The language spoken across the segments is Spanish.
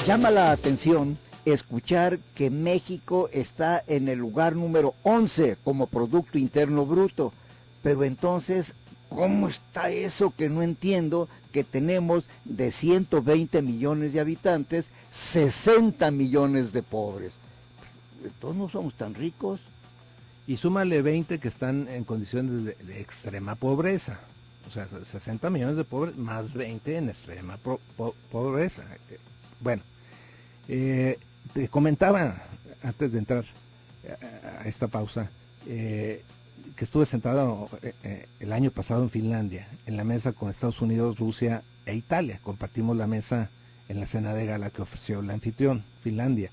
Llama la atención escuchar que México está en el lugar número 11 como Producto Interno Bruto, pero entonces, ¿cómo está eso que no entiendo? Que tenemos de 120 millones de habitantes, 60 millones de pobres. Entonces no somos tan ricos. Y súmale 20 que están en condiciones de extrema pobreza. O sea, 60 millones de pobres más 20 en extrema pobreza. Bueno, te comentaba antes de entrar a esta pausa que estuve sentado el año pasado en Finlandia, en la mesa con Estados Unidos, Rusia e Italia. Compartimos la mesa en la cena de gala que ofreció el anfitrión, Finlandia.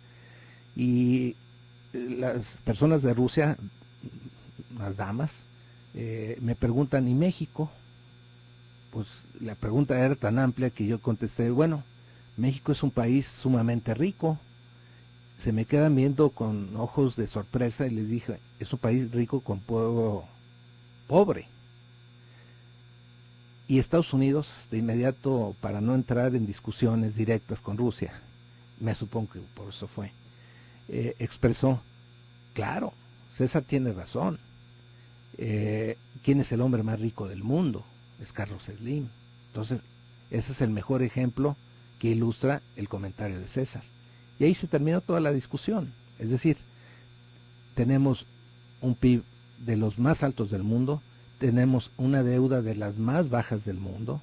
Y las personas de Rusia, las damas, me preguntan, ¿y México? Pues la pregunta era tan amplia que yo contesté, bueno, México es un país sumamente rico. Se me quedan viendo con ojos de sorpresa y les dije, es un país rico con pueblo pobre. Y Estados Unidos, de inmediato, para no entrar en discusiones directas con Rusia, me supongo que por eso fue, expresó, claro, César tiene razón. ¿Quién es el hombre más rico del mundo? Es Carlos Slim. Entonces, ese es el mejor ejemplo que ilustra el comentario de César. Y ahí se terminó toda la discusión. Es decir, tenemos un PIB de los más altos del mundo, tenemos una deuda de las más bajas del mundo,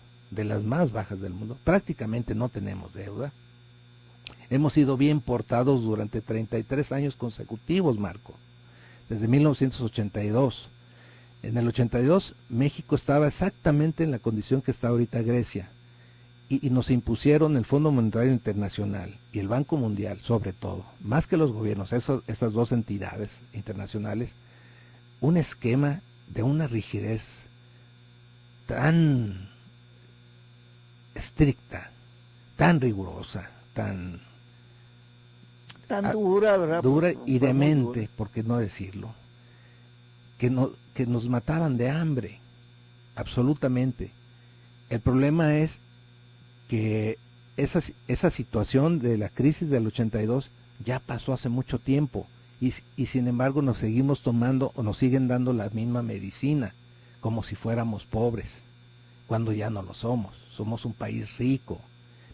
prácticamente no tenemos deuda. Hemos sido bien portados durante 33 años consecutivos, Marco, desde 1982. En el 82 México estaba exactamente en la condición que está ahorita Grecia y nos impusieron el Fondo Monetario Internacional y el Banco Mundial, sobre todo, más que los gobiernos, estas dos entidades internacionales, un esquema de una rigidez tan estricta, tan rigurosa, tan dura, ¿verdad? Dura y demente, por qué no decirlo, que nos mataban de hambre, absolutamente. El problema es que esa situación de la crisis del 82 ya pasó hace mucho tiempo y sin embargo nos seguimos tomando o nos siguen dando la misma medicina como si fuéramos pobres, cuando ya no lo somos. Somos un país rico,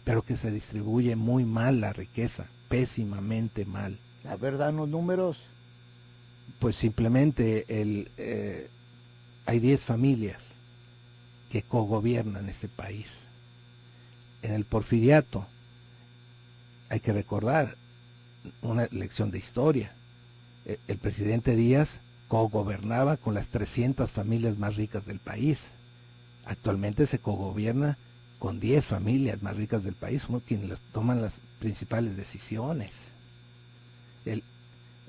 pero que se distribuye muy mal la riqueza, pésimamente mal. A ver, danos números. Pues simplemente hay 10 familias que cogobiernan este país. En el porfiriato, hay que recordar una lección de historia. El presidente Díaz cogobernaba con las 300 familias más ricas del país. Actualmente se cogobierna con 10 familias más ricas del país, son quienes toman las principales decisiones. El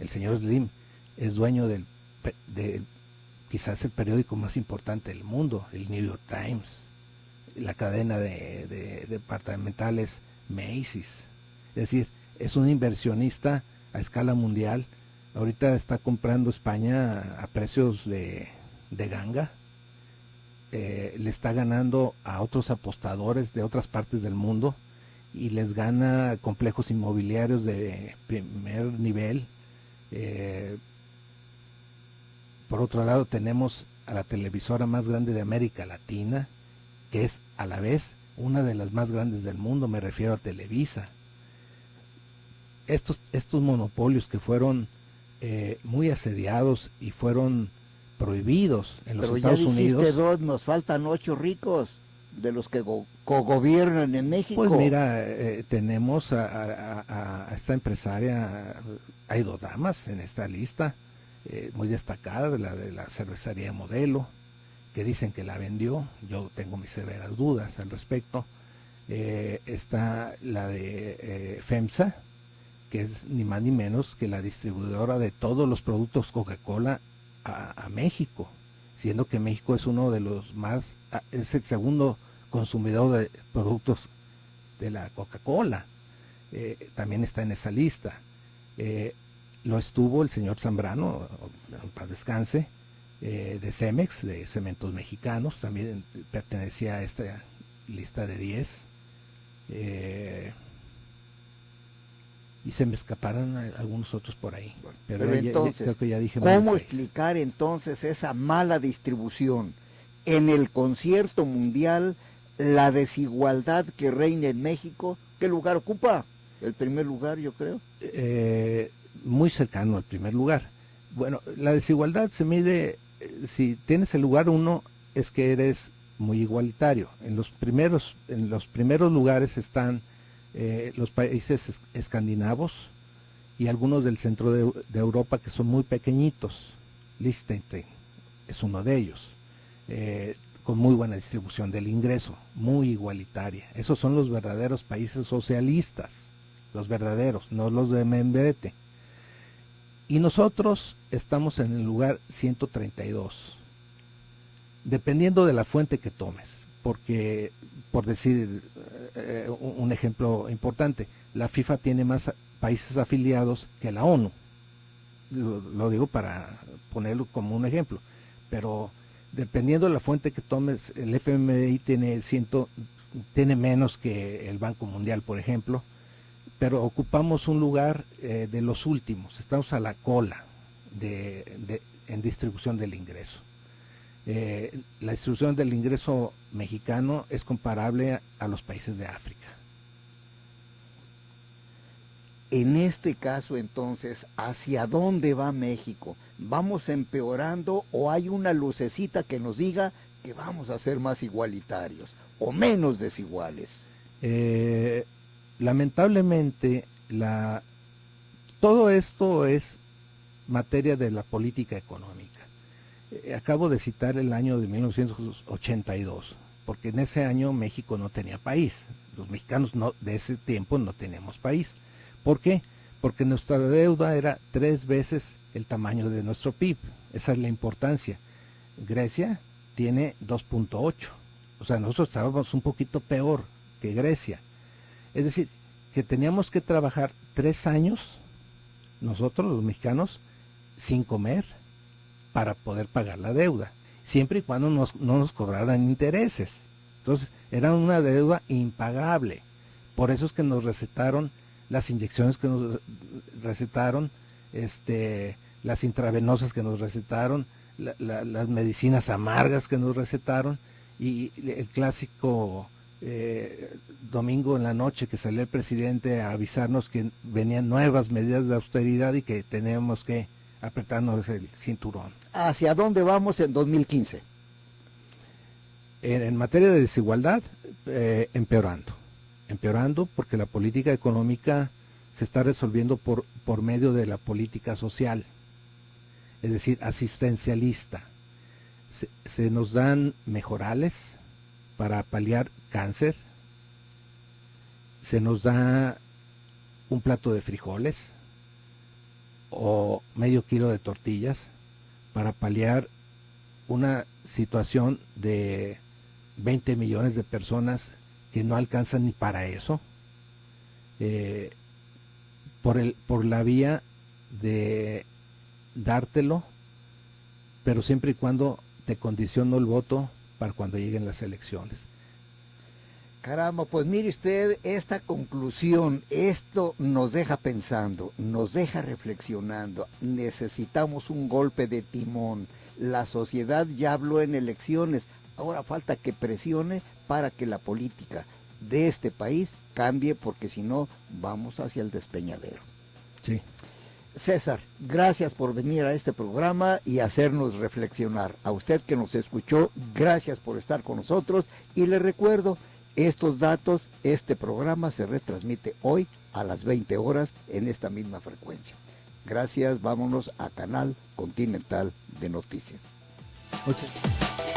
señor Slim es dueño de quizás el periódico más importante del mundo, el New York Times, la cadena de departamentales Macy's. Es decir, es un inversionista a escala mundial. Ahorita está comprando España a precios de ganga. Le está ganando a otros apostadores de otras partes del mundo y les gana complejos inmobiliarios de primer nivel. Por otro lado tenemos a la televisora más grande de América Latina, que es a la vez una de las más grandes del mundo, me refiero a Televisa. Estos monopolios que fueron muy asediados y fueron prohibidos en los Estados Unidos. Pero ya dijiste 2, nos faltan 8 ricos de los que cogobiernan en México. Pues mira, tenemos a esta empresaria, hay 2 damas en esta lista, muy destacada, de la cervecería Modelo, que dicen que la vendió. Yo tengo mis severas dudas al respecto. Está la de FEMSA, que es ni más ni menos que la distribuidora de todos los productos Coca-Cola a México, siendo que México es uno de los más, es el segundo consumidor de productos de la Coca-Cola. También está en esa lista. Lo estuvo el señor Zambrano, en paz descanse, de Cemex, de Cementos Mexicanos, también pertenecía a esta lista de 10. y se me escaparon algunos otros por ahí. Pero entonces, creo que ya dije ¿cómo 6. explicar entonces esa mala distribución en el concierto mundial, la desigualdad que reina en México? ¿Qué lugar ocupa? El primer lugar, yo creo. Muy cercano al primer lugar. Bueno, la desigualdad se mide, si tienes el lugar 1, es que eres muy igualitario. En los primeros lugares están los países escandinavos y algunos del centro de Europa que son muy pequeñitos. Liechtenstein es uno de ellos, con muy buena distribución del ingreso, muy igualitaria. Esos son los verdaderos países socialistas, los verdaderos, no los de membrete. Y nosotros estamos en el lugar 132, dependiendo de la fuente que tomes, porque, por decir un ejemplo importante, la FIFA tiene más países afiliados que la ONU. Lo digo para ponerlo como un ejemplo, pero dependiendo de la fuente que tomes, el FMI tiene menos que el Banco Mundial, por ejemplo, pero ocupamos un lugar de los últimos, estamos a la cola en distribución del ingreso. La distribución del ingreso mexicano es comparable a los países de África. En este caso, entonces, ¿hacia dónde va México? ¿Vamos empeorando o hay una lucecita que nos diga que vamos a ser más igualitarios o menos desiguales? Lamentablemente, todo esto es materia de la política económica. Acabo de citar el año de 1982, porque en ese año México no tenía país. Los mexicanos de ese tiempo no teníamos país. ¿Por qué? Porque nuestra deuda era 3 veces el tamaño de nuestro PIB. Esa es la importancia. Grecia tiene 2.8. O sea, nosotros estábamos un poquito peor que Grecia. Es decir, que teníamos que trabajar 3 años, nosotros los mexicanos, sin comer, para poder pagar la deuda, siempre y cuando no nos cobraran intereses. Entonces, era una deuda impagable. Por eso es que nos recetaron las inyecciones que nos recetaron, las intravenosas que nos recetaron, las medicinas amargas que nos recetaron, y el clásico domingo en la noche que salió el presidente a avisarnos que venían nuevas medidas de austeridad y que teníamos que apretarnos el cinturón. ¿Hacia dónde vamos en 2015? En materia de desigualdad, empeorando porque la política económica se está resolviendo por medio de la política social, es decir, asistencialista. Se nos dan mejorales para paliar cáncer, se nos da un plato de frijoles o medio kilo de tortillas para paliar una situación de 20 millones de personas que no alcanzan ni para eso, por la vía de dártelo, pero siempre y cuando te condiciono el voto para cuando lleguen las elecciones. Caramba, pues mire usted, esta conclusión, esto nos deja pensando, nos deja reflexionando. Necesitamos un golpe de timón. La sociedad ya habló en elecciones, ahora falta que presione para que la política de este país cambie, porque si no, vamos hacia el despeñadero. Sí. César, gracias por venir a este programa y hacernos reflexionar. A usted que nos escuchó, gracias por estar con nosotros, y le recuerdo, estos datos, este programa se retransmite hoy a las 20 horas en esta misma frecuencia. Gracias, vámonos a Canal Continental de Noticias. Okay.